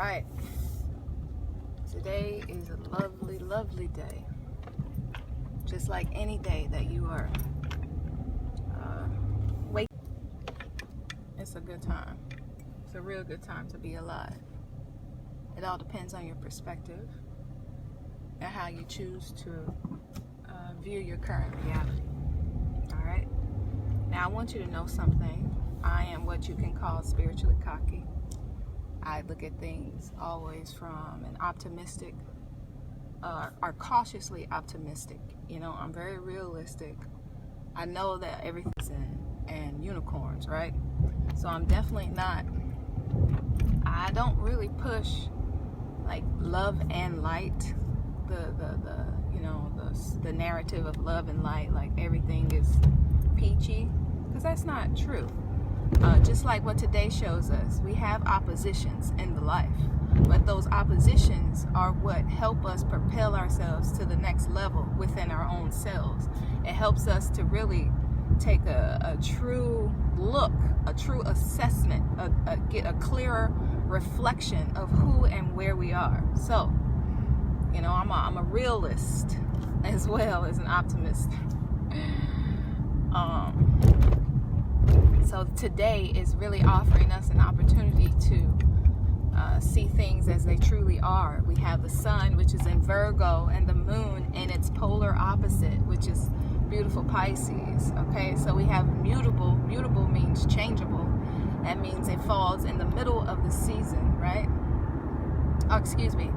right. Today is a lovely, lovely day. Just like any day that you are waking. It's a good time. It's a real good time to be alive. It all depends on your perspective and how you choose to view your current reality. All right. Now I want you to know something. I am what you can call spiritually cocky. I look at things always from an optimistic or cautiously optimistic. You know, I'm very realistic. I know that everything's in unicorns, right? So I'm definitely not, I don't really push like love and light, the narrative of love and light, like everything is peachy, because that's not true. Just like what today shows us, we have oppositions in the life, but those oppositions are what help us propel ourselves to the next level within our own selves. It helps us to really take a true look, a true assessment, get a clearer reflection of who and where we are. So, you know, I'm a realist as well as an optimist. So today is really offering us an opportunity to see things as they truly are. We have the sun, which is in Virgo, and the moon in its polar opposite, which is beautiful Pisces. Okay, so we have mutable. Mutable means changeable. That means it falls in the middle of the season, right? Oh, excuse me.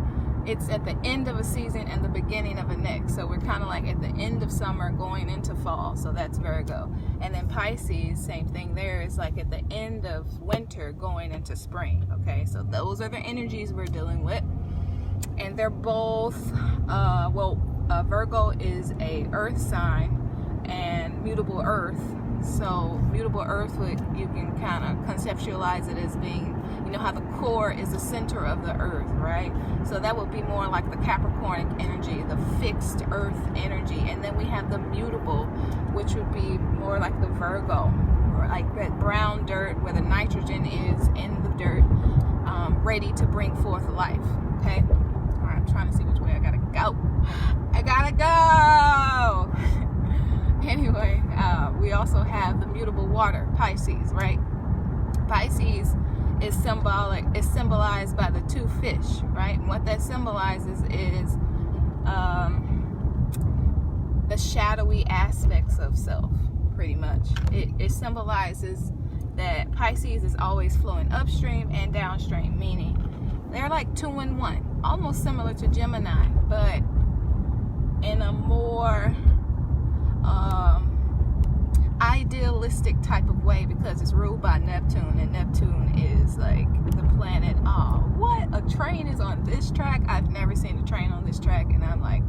It's at the end of a season and the beginning of a next. So we're kind of like at the end of summer going into fall. So that's Virgo. And then Pisces, same thing there. It's like at the end of winter going into spring. Okay, so those are the energies we're dealing with. And they're both, Virgo is a earth sign and mutable earth. So mutable earth, you can kind of conceptualize it as being, you know how the core is the center of the earth, right? So that would be more like the Capricornic energy, the fixed earth energy. And then we have the mutable, which would be more like the Virgo, or like that brown dirt where the nitrogen is in the dirt, ready to bring forth life. Okay? All right, I'm trying to see which way I gotta go. Anyway, we also have the mutable water, Pisces, right? Pisces is symbolized by the two fish, right? And what that symbolizes is the shadowy aspects of self, pretty much. It symbolizes that Pisces is always flowing upstream and downstream, meaning they're like 2 in 1, almost similar to Gemini, but in a more idealistic type of way, because it's ruled by Neptune, and Neptune is like the planet. What? A train is on this track? I've never seen a train on this track, and I'm like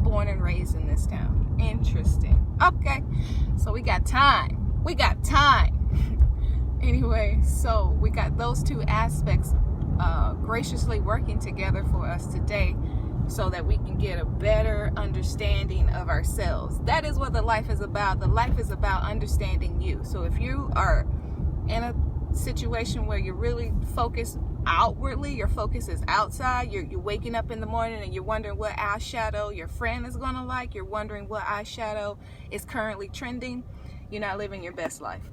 born and raised in this town. Interesting. Okay, so we got time. Anyway, so we got those two aspects graciously working together for us today, so that we can get a better understanding of ourselves. That is what the life is about. The life is about understanding you. So if you are in a situation where you're really focused outwardly, your focus is outside, you're waking up in the morning and you're wondering what eyeshadow your friend is gonna like, you're wondering what eyeshadow is currently trending, you're not living your best life.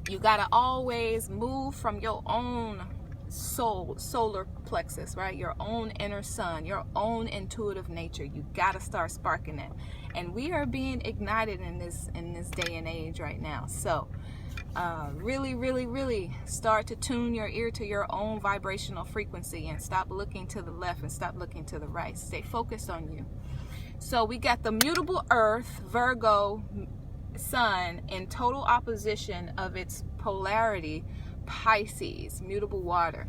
You gotta always move from your own solar plexus, right? Your own inner sun, your own intuitive nature. You gotta start sparking it, and we are being ignited in this day and age right now. So really start to tune your ear to your own vibrational frequency, and stop looking to the left and stop looking to the right. Stay focused on you. So we got the mutable earth, Virgo sun, in total opposition of its polarity, Pisces, mutable water.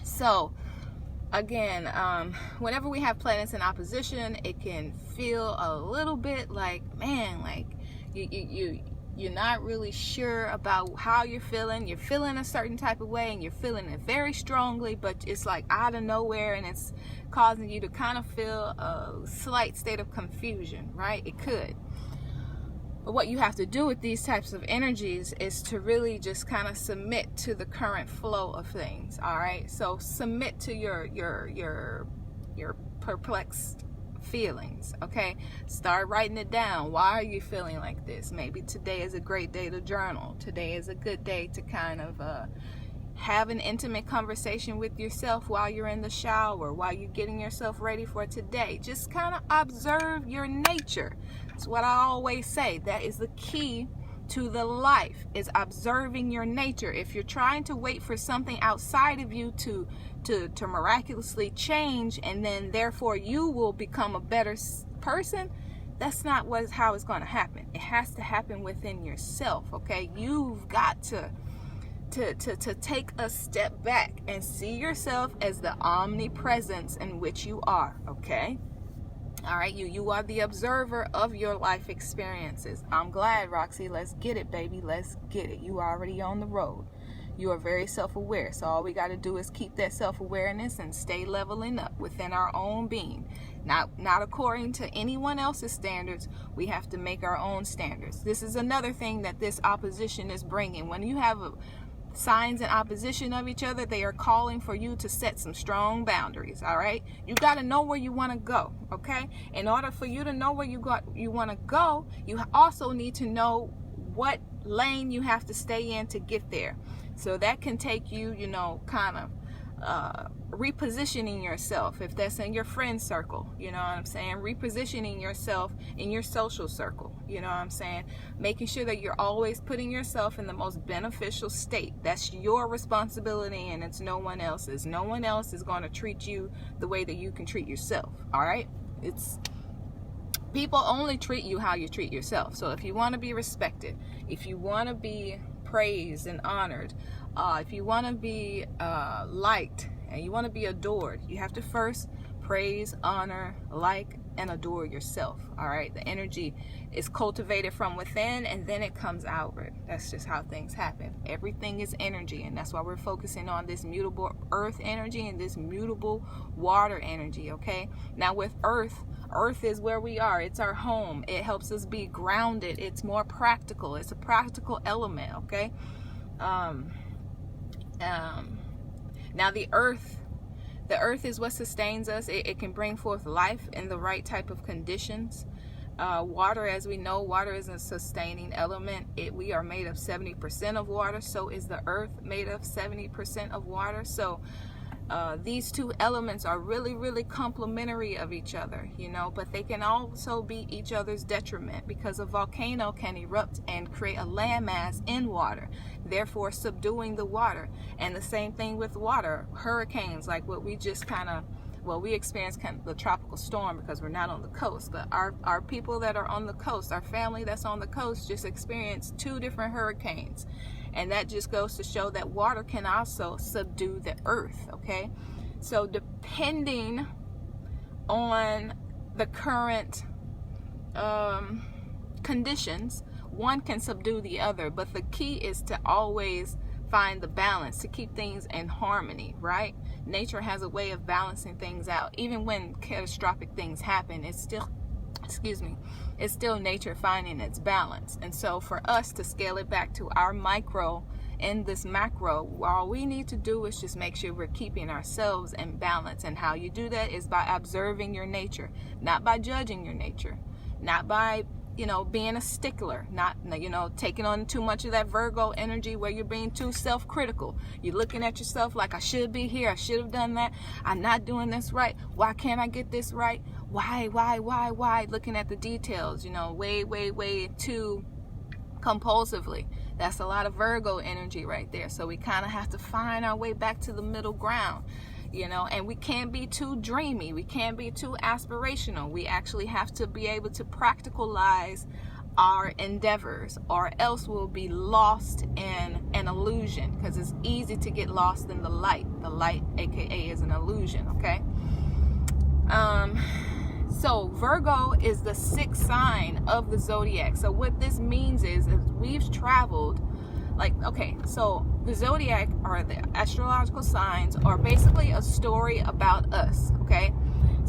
So again, whenever we have planets in opposition, it can feel a little bit like, man, like you're not really sure about how you're feeling. You're feeling a certain type of way and you're feeling it very strongly, but it's like out of nowhere, and it's causing you to kind of feel a slight state of confusion, right? It could. But what you have to do with these types of energies is to really just kind of submit to the current flow of things. All right. So submit to your perplexed feelings. Okay. Start writing it down. Why are you feeling like this? Maybe today is a great day to journal. Today is a good day to kind of have an intimate conversation with yourself while you're in the shower, while you're getting yourself ready for today. Just kind of observe your nature. That's what I always say. That is the key to the life, is observing your nature. If you're trying to wait for something outside of you to miraculously change, and then therefore you will become a better person, that's not how it's going to happen. It has to happen within yourself. Okay, you've got to take a step back and see yourself as the omnipresence in which you are. Okay, all right, you are the observer of your life experiences. I'm glad, Roxy. Let's get it, baby. Let's get it. You are already on the road. You are very self-aware, so all we got to do is keep that self-awareness and stay leveling up within our own being, not according to anyone else's standards. We have to make our own standards. This is another thing that this opposition is bringing. When you have signs in opposition of each other, they are calling for you to set some strong boundaries. All right, you got to know where you want to go. Okay, in order for you to know where you want to go, you also need to know what lane you have to stay in to get there. So that can take you, kind of repositioning yourself. If that's in your friend circle, you know what I'm saying? Repositioning yourself in your social circle, you know what I'm saying? Making sure that you're always putting yourself in the most beneficial state. That's your responsibility, and it's no one else's. No one else is going to treat you the way that you can treat yourself. All right? People only treat you how you treat yourself. So if you want to be respected, if you want to be praised and honored, if you want to be liked and you want to be adored, you have to first praise, honor, like, and adore yourself. All right, the energy is cultivated from within, and then it comes outward. That's just how things happen. Everything is energy, and that's why we're focusing on this mutable earth energy and this mutable water energy. Okay, now with earth is where we are. It's our home. It helps us be grounded. It's more practical. It's a practical element. Okay. Now the earth is what sustains us. It can bring forth life in the right type of conditions. Water, as we know, water is a sustaining element. We are made of 70% of water. So is the earth made of 70% of water. So these two elements are really, really complementary of each other, but they can also be each other's detriment, because a volcano can erupt and create a landmass in water, therefore subduing the water. And the same thing with water. Hurricanes, like what we just we experienced the tropical storm because we're not on the coast, but our people that are on the coast, our family that's on the coast, just experienced 2 different hurricanes. And that just goes to show that water can also subdue the earth. Okay, so depending on the current conditions, one can subdue the other, but the key is to always find the balance, to keep things in harmony, right? Nature has a way of balancing things out. Even when catastrophic things happen, it's still nature finding its balance. And so for us to scale it back to our micro and this macro, all we need to do is just make sure we're keeping ourselves in balance. And how you do that is by observing your nature, not by judging your nature, not by being a stickler, not taking on too much of that Virgo energy where you're being too self-critical. You're looking at yourself like, I should be here, I should have done that, I'm not doing this right, why can't I get this right, why, looking at the details, way too compulsively. That's a lot of Virgo energy right there. So we kind of have to find our way back to the middle ground. And we can't be too dreamy. We can't be too aspirational. We actually have to be able to practicalize our endeavors, or else we'll be lost in an illusion, because it's easy to get lost in the light. The light, aka, is an illusion. Okay. So Virgo is the 6th sign of the zodiac. So what this means is we've traveled, so the zodiac, or the astrological signs, are basically a story about us. Okay,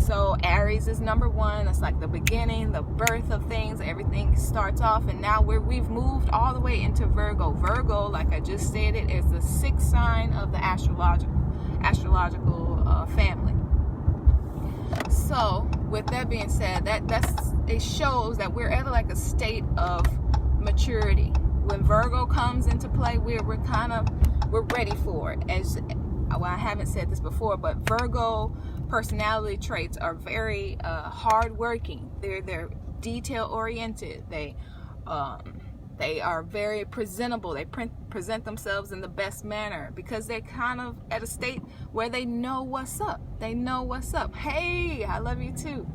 So Aries is number 1. It's like the beginning, the birth of things. Everything starts off, and now we've moved all the way into Virgo. Virgo, like I just stated, is the 6th sign of the astrological family. So with that being said, it shows that we're at like a state of maturity. When Virgo comes into play, we're ready for it. Well, I haven't said this before, but Virgo personality traits are very hardworking. They're detail oriented. They are very presentable. They present themselves in the best manner because they're kind of at a state where they know what's up. They know what's up. Hey, I love you too.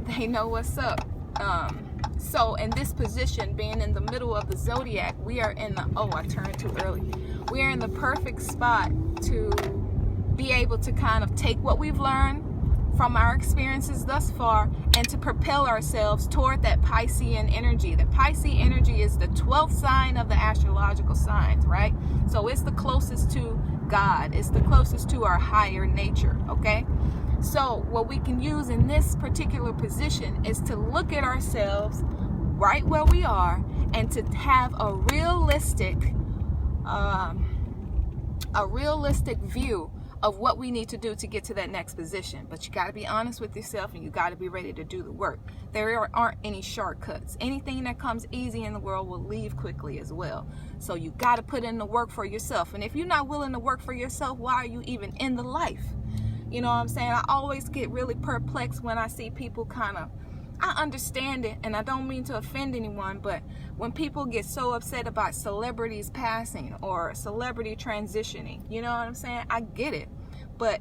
They know what's up. So in this position, being in the middle of the zodiac, we are in the, I turned too early. We are in the perfect spot to be able to kind of take what we've learned from our experiences thus far and to propel ourselves toward that Piscean energy. The Piscean energy is the 12th sign of the astrological signs, right? So it's the closest to God. It's the closest to our higher nature, okay? So what we can use in this particular position is to look at ourselves right where we are and to have a realistic view of what we need to do to get to that next position. But you got to be honest with yourself, and you got to be ready to do the work. There aren't any shortcuts. Anything that comes easy in the world will leave quickly as well. So you got to put in the work for yourself. And if you're not willing to work for yourself, why are you even in the life? You know what I'm saying? I always get really perplexed when I see people I understand it, and I don't mean to offend anyone, but when people get so upset about celebrities passing or celebrity transitioning, you know what I'm saying? I get it. But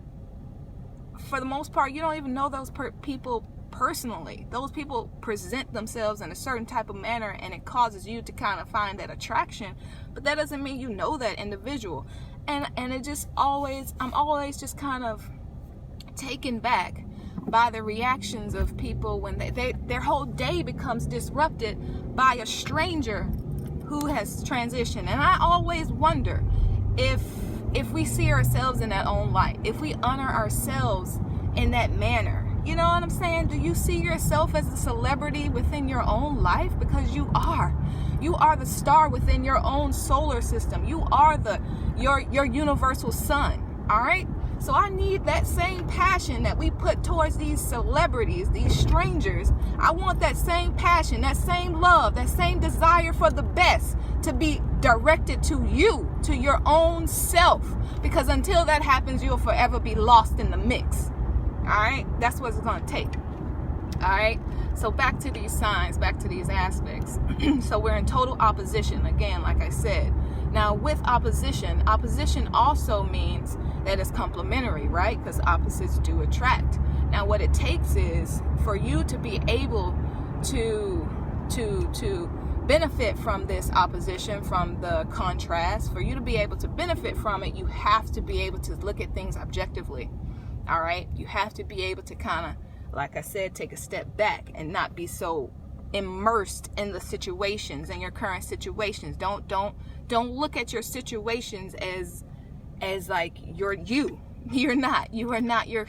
for the most part, you don't even know those people personally. Those people present themselves in a certain type of manner, and it causes you to kind of find that attraction. But that doesn't mean you know that individual. And it just I'm always just kind of taken back by the reactions of people when their whole day becomes disrupted by a stranger who has transitioned. And I always wonder if we see ourselves in that own light, if we honor ourselves in that manner. You know what I'm saying? Do you see yourself as a celebrity within your own life? Because you are the star within your own solar system. You are your universal sun. All right. So I need that same passion that we put towards these celebrities, these strangers. I want that same passion, that same love, that same desire for the best to be directed to you, to your own self. Because until that happens, you'll forever be lost in the mix. All right? That's what it's going to take. All right? So back to these signs, back to these aspects. So we're in total opposition, again, like I said. Now, with opposition also means that it's complementary, right? Because opposites do attract. Now, what it takes is for you to be able to benefit from this opposition, from the contrast. For you to be able to benefit from it, you have to be able to look at things objectively. All right? You have to be able to kind of, like I said, take a step back and not be so immersed in the situations, in your current situations. Don't look at your situations as like you are not your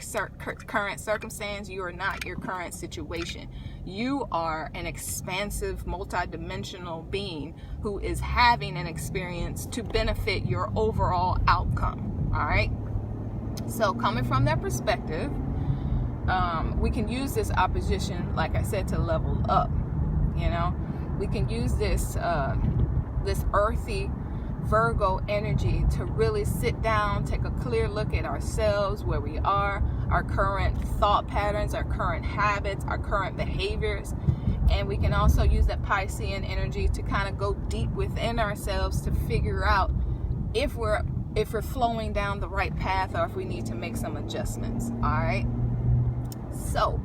current circumstance. You are not your current situation. You are an expansive, multidimensional being who is having an experience to benefit your overall outcome. All right, so coming from that perspective, we can use this opposition, like I said, to level up. You know, we can use this earthy Virgo energy to really sit down, take a clear look at ourselves, where we are, our current thought patterns, our current habits, our current behaviors. And we can also use that Piscean energy to kind of go deep within ourselves to figure out if we're flowing down the right path or if we need to make some adjustments. All right. So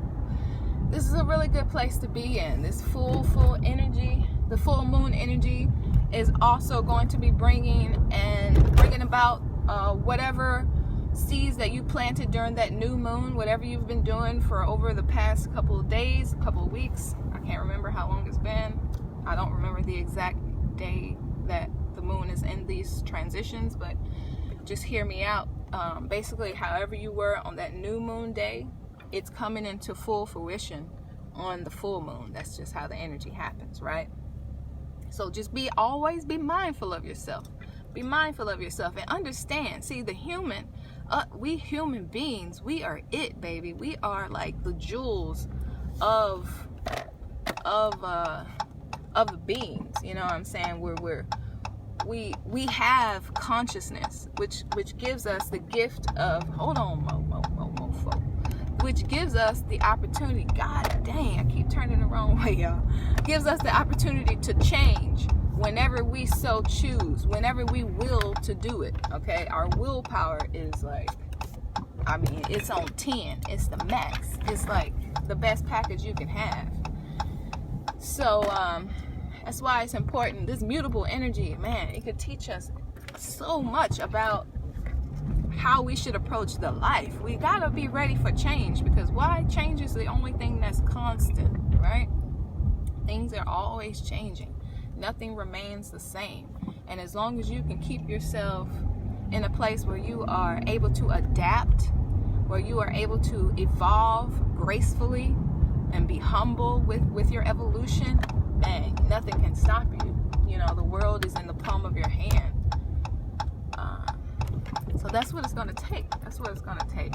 this is a really good place to be in. This full energy, the full moon energy, is also going to be bringing about whatever seeds that you planted during that new moon, whatever you've been doing for over the past couple of days, couple of weeks. I can't remember how long it's been. I don't remember the exact day that the moon is in these transitions, but just hear me out. Basically, however you were on that new moon day, it's coming into full fruition on the full moon. That's just how the energy happens, right? So just always be mindful of yourself. Be mindful of yourself and understand. See, we human beings, we are it, baby. We are like the jewels of the beings. You know what I'm saying? We have consciousness, which gives us the gift of, hold on, mofo, which gives us the opportunity. God dang, I keep turning the wrong way, y'all. Gives us the opportunity to change whenever we so choose, whenever we will to do it. Okay, our willpower is like, I mean, it's on 10. It's the max. It's like the best package you can have. So that's why it's important. This mutable energy, man, it could teach us so much about how we should approach the life. We gotta be ready for change, because why? Change is the only thing that's constant, right? Things are always changing. Nothing remains the same. And as long as you can keep yourself in a place where you are able to adapt, where you are able to evolve gracefully and be humble with your evolution, man, nothing can stop you. You know, the world is in the palm of your hand. So that's what it's going to take. That's what it's going to take.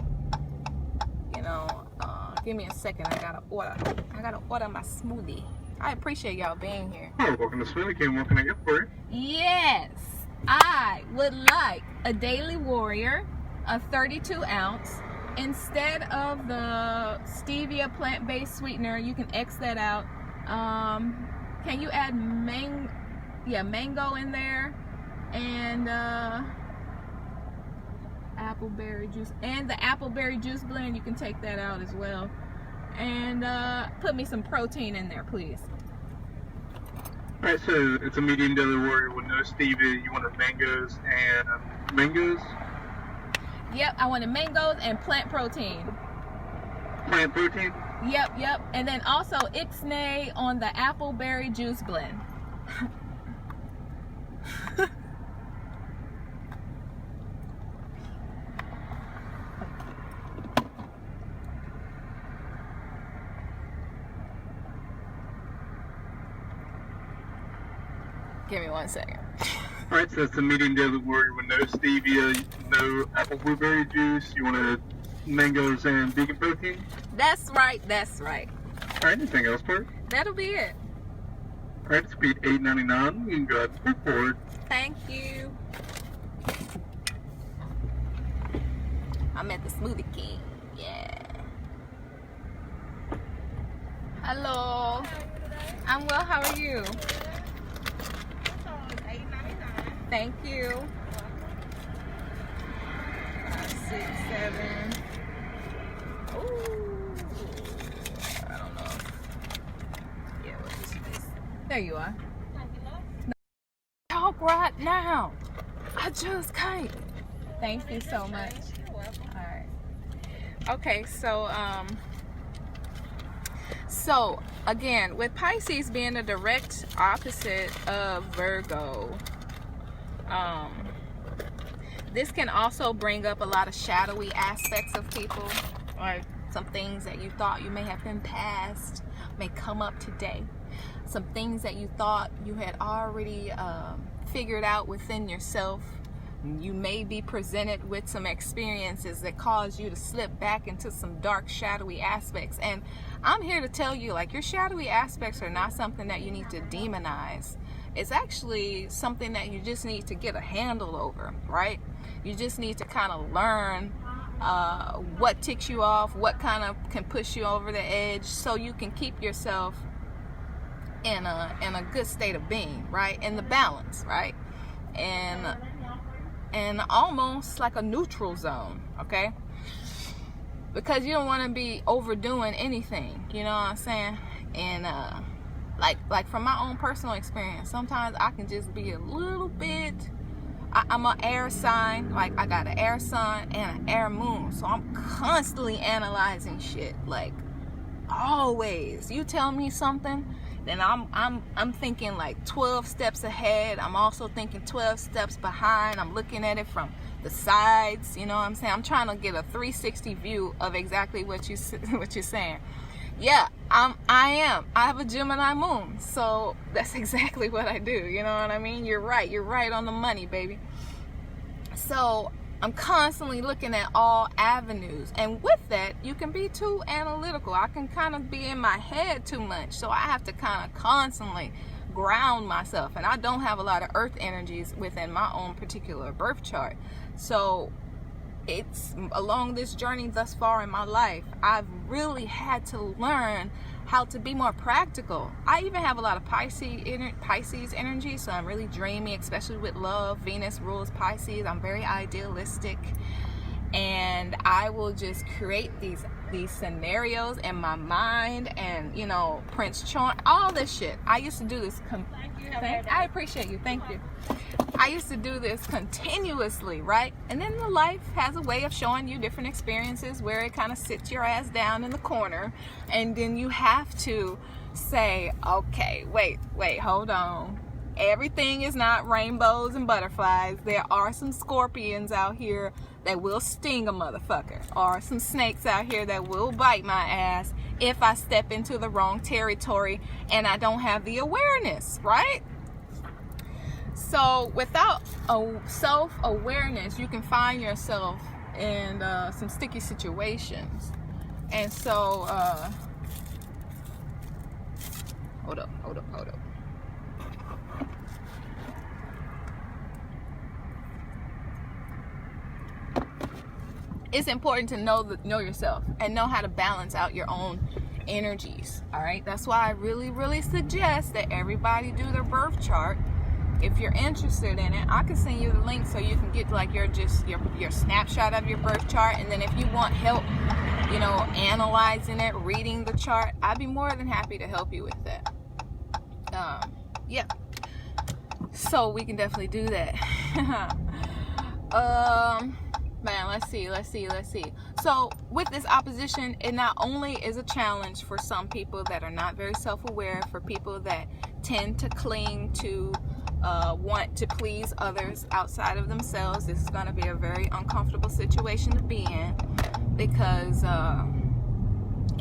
You know, give me a second. I gotta order my smoothie. I appreciate y'all being here. Hi, welcome to Smoothie King. What can I get for you? Yes, I would like a Daily Warrior, a 32 ounce. Instead of the stevia plant-based sweetener, you can X that out. Can you add mango in there, and appleberry juice, and the appleberry juice blend, you can take that out as well. And put me some protein in there, please. Alright, so it's a medium Daily Warrior with no stevia. You wanted mangoes and mangoes? Yep, I wanted mangoes and plant protein. Plant protein? Yep. And then also ixnay on the appleberry juice blend. Give me 1 second. Alright, so it's a medium Daily Warrior with no stevia, no apple blueberry juice. You wanted mangoes and vegan protein? That's right. Alright, anything else, Bert? That'll be it. Alright, it's be $8.99. You can go ahead and pay forward. Thank you. I'm at the Smoothie King. Yeah. Hello. I'm well. How are you? Thank you. 5, 6, 7. Ooh. I don't know. Yeah, what's this space? There you are. No, talk right now. I just can't. Thank you so much. Alright. Okay, so again, with Pisces being a direct opposite of Virgo, this can also bring up a lot of shadowy aspects of people, or some things that you thought you may have been past may come up today. Some things that you thought you had already figured out within yourself. You may be presented with some experiences that cause you to slip back into some dark, shadowy aspects. And I'm here to tell you, like, your shadowy aspects are not something that you need to demonize. It's actually something that you just need to get a handle over, right? You just need to kind of learn what ticks you off, what kind of can push you over the edge, so you can keep yourself in a good state of being, right? In the balance, right? And almost like a neutral zone, okay? Because you don't want to be overdoing anything, you know what I'm saying? And like from my own personal experience, sometimes I can just be a little bit, I'm an air sign, like I got an air sun and an air moon, so I'm constantly analyzing shit, like always. You tell me something, then I'm thinking like 12 steps ahead. I'm also thinking 12 steps behind. I'm looking at it from the sides, you know what I'm saying? I'm trying to get a 360 view of exactly what you're saying. Yeah, I have a Gemini moon, so that's exactly what I do, you know what I mean? You're right on the money, baby. So I'm constantly looking at all avenues, and with that, you can be too analytical. I can kind of be in my head too much, so I have to kind of constantly ground myself, and I don't have a lot of earth energies within my own particular birth chart. So it's along this journey thus far in my life, I've really had to learn how to be more practical. I even have a lot of Pisces energy, so I'm really dreamy, especially with love. Venus rules Pisces. I'm very idealistic, and I will just create these scenarios in my mind, and you know, Prince Charm, all this shit. I used to do this. I appreciate you. Thank you. I used to do this continuously, right? And then the life has a way of showing you different experiences where it kind of sits your ass down in the corner, and then you have to say, okay, wait, hold on. Everything is not rainbows and butterflies. There are some scorpions out here that will sting a motherfucker, or some snakes out here that will bite my ass if I step into the wrong territory and I don't have the awareness, right? So without a self-awareness, you can find yourself in some sticky situations. And so hold up. It's important to know yourself and know how to balance out your own energies. All right, that's why I really suggest that everybody do their birth chart. If you're interested in it, I can send you the link so you can get like your snapshot of your birth chart. And then if you want help, you know, analyzing it, reading the chart, I'd be more than happy to help you with that. Yeah, so we can definitely do that. Man, let's see. So with this opposition, it not only is a challenge for some people that are not very self-aware, for people that tend to cling to want to please others outside of themselves. This is going to be a very uncomfortable situation to be in, because I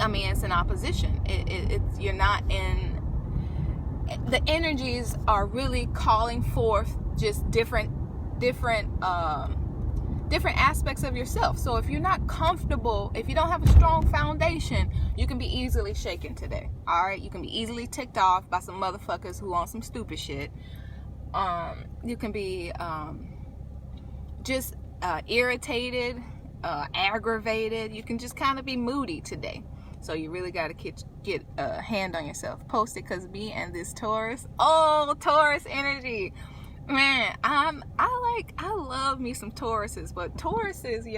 mean, it's an opposition. It's you're not in. The energies are really calling forth just different aspects of yourself. So if you're not comfortable, if you don't have a strong foundation, you can be easily shaken today. All right, you can be easily ticked off by some motherfuckers who on some stupid shit. You can be just irritated, aggravated. You can just kind of be moody today. So you really got to get a hand on yourself. Post it, because me and this Taurus, Taurus energy. Man, I love me some Tauruses, but Tauruses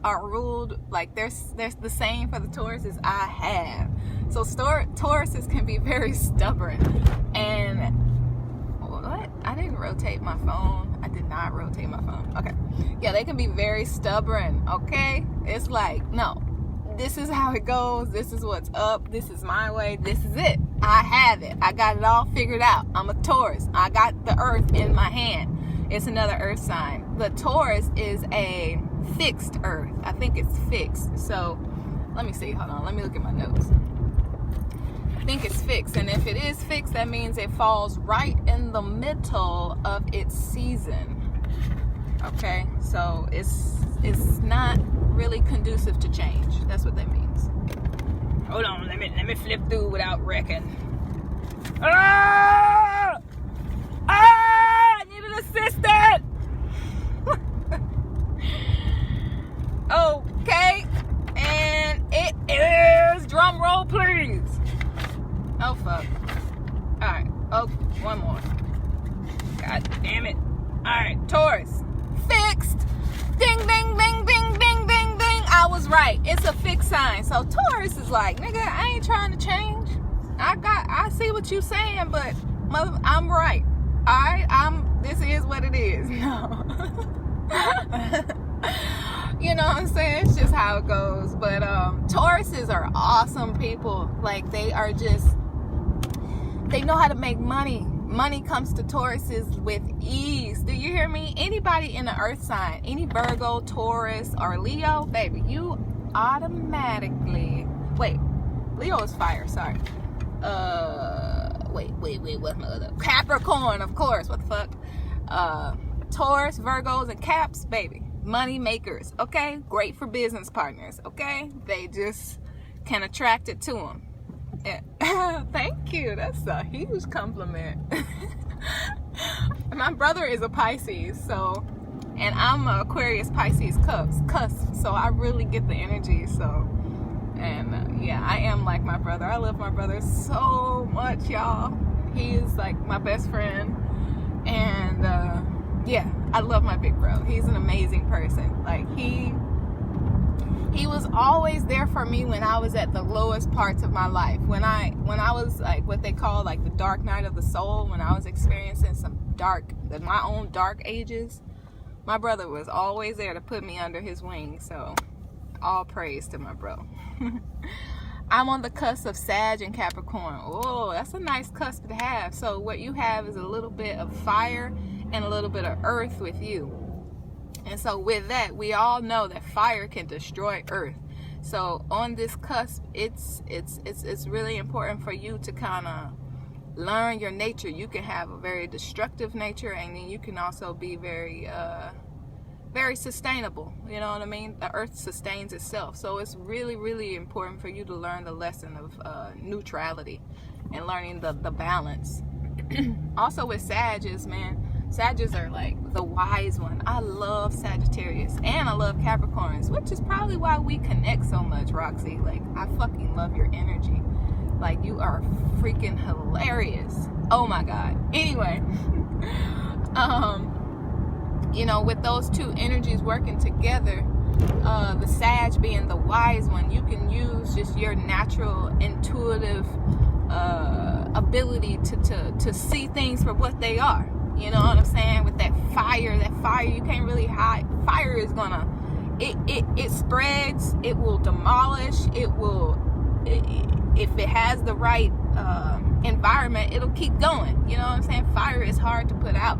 are ruled, like there's the same for the Tauruses I have. So Tauruses can be very stubborn. And what? I didn't rotate my phone. I did not rotate my phone. Okay. Yeah, they can be very stubborn, okay? It's like, no, this is how it goes. This is what's up. This is my way. This is it. I have it. I got it all figured out. I'm a Taurus. I got the earth in my hand. It's another earth sign. The Taurus is a fixed earth. I think it's fixed. So let me see. Hold on. Let me look at my notes. I think it's fixed. And if it is fixed, that means it falls right in the middle of its season. Okay. So it's not really conducive to change. That's what that means. Hold on, let me flip through without wrecking. I need an assistant. Okay, and it is, drum roll please. Oh fuck. All right. Oh, one more. God damn it. All right, Taurus, fixed. Ding ding ding ding ding ding ding. I was right. It's a fixed sign. So Taurus is like, nigga, I ain't trying to change. I see what you saying, but I'm right. This is what it is. No. You know what I'm saying? It's just how it goes. But Tauruses are awesome people. Like, they know how to make money. Money comes to Tauruses with ease. Do you hear me? Anybody in the earth sign, any Virgo, Taurus, or Leo, baby, you automatically, wait, Leo is fire, sorry. Wait, what's my other? Capricorn, of course, what the fuck? Taurus, Virgos, and Caps, baby, money makers, okay? Great for business partners, okay? They just can attract it to them. Yeah. Thank you. That's a huge compliment. My brother is a Pisces, so, and I'm a Aquarius Pisces cusp, so I really get the energy. So, and yeah, I am like my brother. I love my brother so much, y'all. He is like my best friend, and yeah, I love my big bro. He's an amazing person. Like he was always there for me when I was at the lowest parts of my life. When I was like what they call like the dark night of the soul, when I was experiencing my own dark ages, my brother was always there to put me under his wing. So all praise to my bro. I'm on the cusp of Sag and Capricorn. Oh, that's a nice cusp to have. So what you have is a little bit of fire and a little bit of earth with you. And so with that, we all know that fire can destroy earth. So on this cusp, it's really important for you to kind of learn your nature. You can have a very destructive nature, and then you can also be very sustainable. You know what I mean? The earth sustains itself. So it's really, really important for you to learn the lesson of neutrality and learning the balance. Also with Sagittarius, man, Sagittarius are like the wise one. I love Sagittarius and I love Capricorns, which is probably why we connect so much, Roxy. Like, I fucking love your energy. Like, you are freaking hilarious. Oh my God. Anyway, you know, with those two energies working together, the Sag being the wise one, you can use just your natural intuitive ability to see things for what they are. You know what I'm saying? With that fire you can't really hide. Fire is gonna, it spreads, it will demolish, if it has the right environment, it'll keep going. You know what I'm saying? Fire is hard to put out.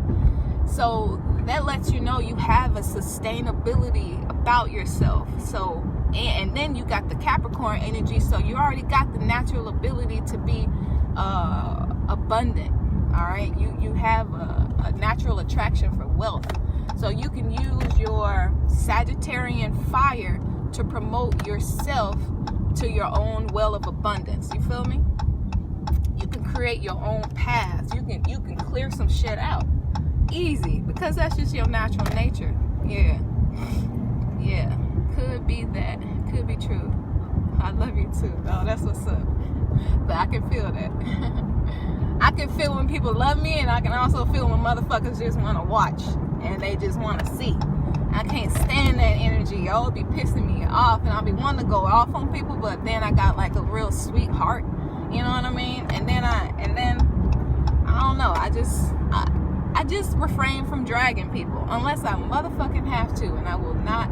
So that lets you know you have a sustainability about yourself. So, and then you got the Capricorn energy, so you already got the natural ability to be abundant. All right, you have a natural attraction for wealth, so you can use your Sagittarian fire to promote yourself to your own well of abundance. You feel me? You can create your own paths. You can clear some shit out easy, because that's just your natural nature. Yeah, could be that, could be true. I love you too. Oh, that's what's up. But I can feel that. I can feel when people love me, and I can also feel when motherfuckers just want to watch and they just want to see. I can't stand that energy, yo. It'll be pissing me off, and I'll be wanting to go off on people, but then I got like a real sweet heart, you know what I mean? And then I don't know. I just refrain from dragging people unless I motherfucking have to, and I will not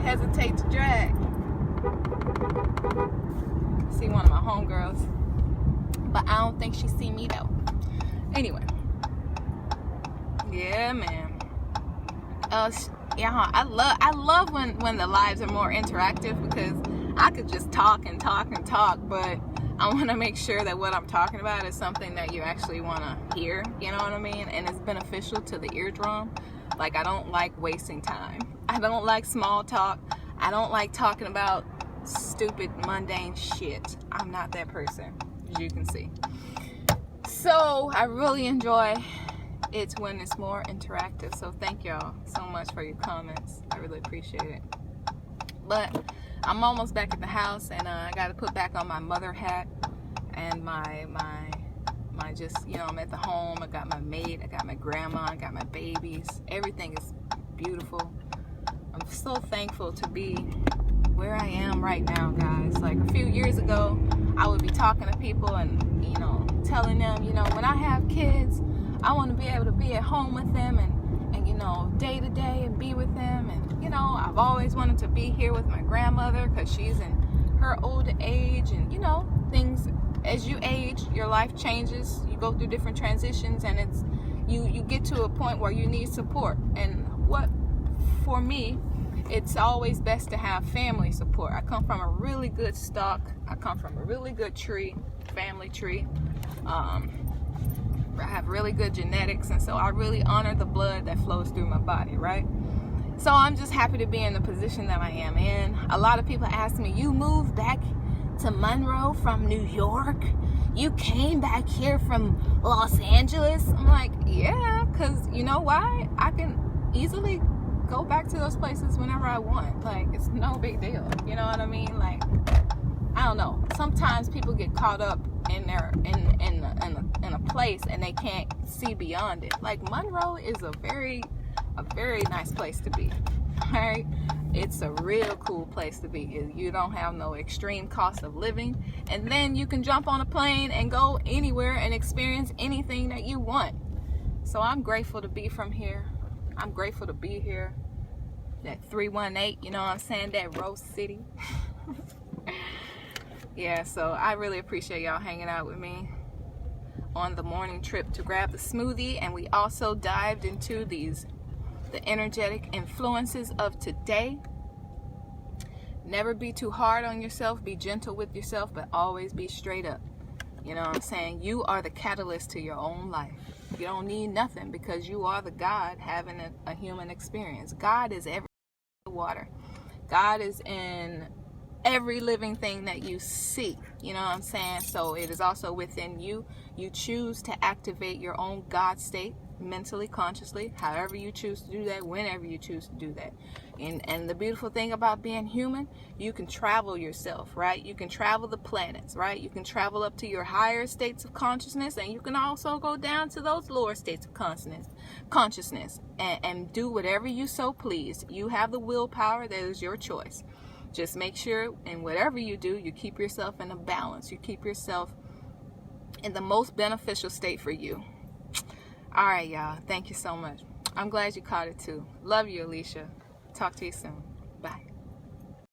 hesitate to drag. See one of my homegirls, but I don't think she see me though. Anyway, yeah, man. Yeah, I love when the lives are more interactive, because I could just talk, but I want to make sure that what I'm talking about is something that you actually want to hear. You know what I mean? And it's beneficial to the eardrum. Like, I don't like wasting time. I don't like small talk. I don't like talking about stupid, mundane shit. I'm not that person, as you can see. So I really enjoy it when it's more interactive. So thank y'all so much for your comments. I really appreciate it. But I'm almost back at the house, and I got to put back on my mother hat and my just, you know, I'm at the home. I got my maid, I got my grandma, I got my babies. Everything is beautiful. I'm so thankful to be where I am right now, guys. Like, a few years ago, I would be talking to people and, you know, telling them, you know, when I have kids, I want to be able to be at home with them and you know, day to day, and be with them. And, you know, I've always wanted to be here with my grandmother, because she's in her older age, and, you know, things as you age, your life changes. You go through different transitions, and it's you get to a point where you need support. And for me, it's always best to have family support. I come from a really good stock. I come from a really good tree, family tree. I have really good genetics, and so I really honor the blood that flows through my body, right? So I'm just happy to be in the position that I am in. A lot of people ask me, you moved back to Monroe from New York? You came back here from Los Angeles? I'm like, yeah, because you know why? I can easily go back to those places whenever I want. Like, it's no big deal. You know what I mean? Like, I don't know. Sometimes people get caught up in a place and they can't see beyond it. Like, Monroe is a very nice place to be. All right, it's a real cool place to be. You don't have no extreme cost of living, and then you can jump on a plane and go anywhere and experience anything that you want. So I'm grateful to be from here. I'm grateful to be here. That 318, you know what I'm saying? That Rose City. Yeah, so I really appreciate y'all hanging out with me on the morning trip to grab the smoothie. And we also dived into the energetic influences of today. Never be too hard on yourself. Be gentle with yourself, but always be straight up. You know what I'm saying? You are the catalyst to your own life. You don't need nothing, because you are the God having a human experience. God is every water. God is in every living thing that you see. You know what I'm saying? So it is also within you. You choose to activate your own God state, mentally, consciously, however you choose to do that, whenever you choose to do that. And the beautiful thing about being human, you can travel yourself, right? You can travel the planets, right? You can travel up to your higher states of consciousness, and you can also go down to those lower states of consciousness and do whatever you so please. You have the willpower. That is your choice. Just make sure in whatever you do, you keep yourself in a balance. You keep yourself in the most beneficial state for you. All right, y'all. Thank you so much. I'm glad you caught it too. Love you, Alicia. Talk to you soon.